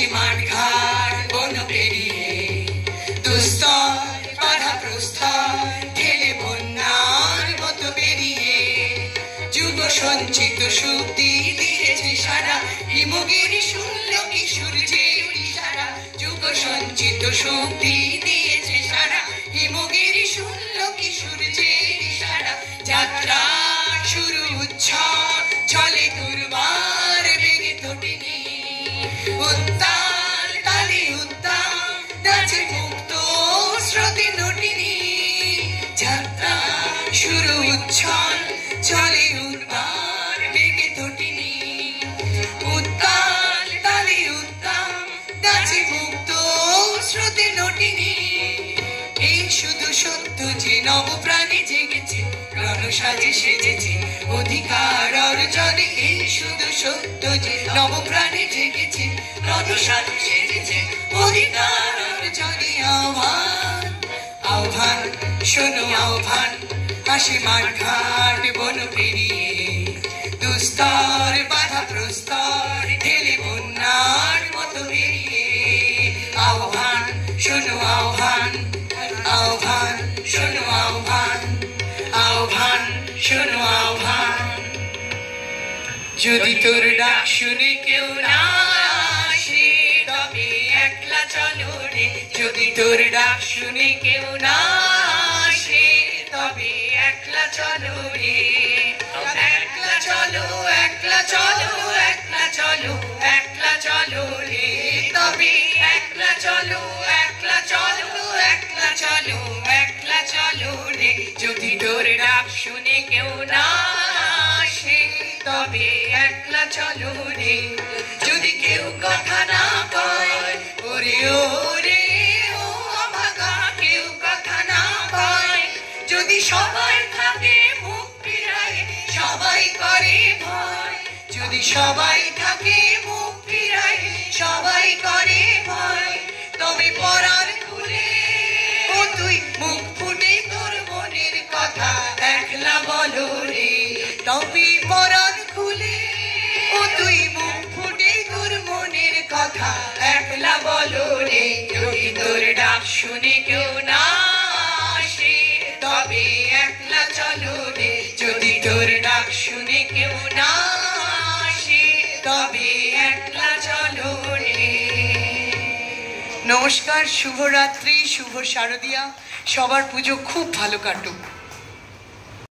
হাসি মাঠ ঘাট বন পেরিয়ে দুস্তর বাধা প্রস্তর ঠেলে বন্যার মতো বেরিয়ে যুগ সঞ্চিত শক্তি দিয়েছে সারা হিমগিরি শুনল কি সূর্যের ইশারা যুগ সঞ্চিত শক্তি দিয়েছে সারা হিমগিরি শুনল কি সূর্যের ইশারা যাত্রা শুরু উৎসব চলে দুর্বার বেগে তটিনী উত্তাল তালে উত্তাল নাচে মুক্ত স্রোতে নটিনী যাত্রা শুরু উচ্ছল চলে উর্বার বেগে তটিনী উত্তাল তালে উত্তাল নাচে মুক্ত স্রোতে নটিনী এই শুধু সত্য যে নবপ্রাণে জেগেছে রণসাজে সেজেছে অধিকার অর্জনে এই শুধু সত্য যে নবপ্রাণে জেগেছে রণসাজে সেজেছে অধিকার অর্জনে আহ্বান আহ্বান শোনো আহ্বান হাসি মাঠ ঘাট বন পেরিয়ে দুস্তর বাধা প্রস্তর ঠেলে বন্যার মতো বেরিয়ে আহ্বান শোনো আহ্বান আহ্বান শোনো আহ্বান আহ্বান শোনো আহ্বান যদি তোর ডাক শুনে কেউ না আসে তবে একলা চলো রে যদি তোর ডাক শুনে কেউ না আসে তবে একলা চলো রে একলা চলো একলা চলো একলা চলো একলা চলো রে তবে একলা চলো একলা চলো একলা চলো একলা চলো রে যদি তোর ডাক শুনে কেউ না আসে তবে একলা চলো রে যদি কেউ কথা না কয় ওরে ওরে ও অভাগা কেউ কথা না কয় যদি সবাই থাকে মুখ ফিরায় সবাই করে ভয় যদি সবাই থাকে মুখ ফিরায় সবাই করে ভয় তবে পরার খুলে ও তুই মুখ ফুটে তোর মনের কথা একলা বলো রে তবে পরার খুলে ও তুই মুখ ফুটে তোর মনের কথা একলা বলো রে যদি তোর ডাক শুনে কেউ না আসে তবে একলা চলো রে যদি তোর ডাক শুনে কেউ না আসে তবে একলা চলো রে নমস্কার শুভরাত্রি শুভ শারদিয়া সবার পুজো খুব ভালো কাটুক।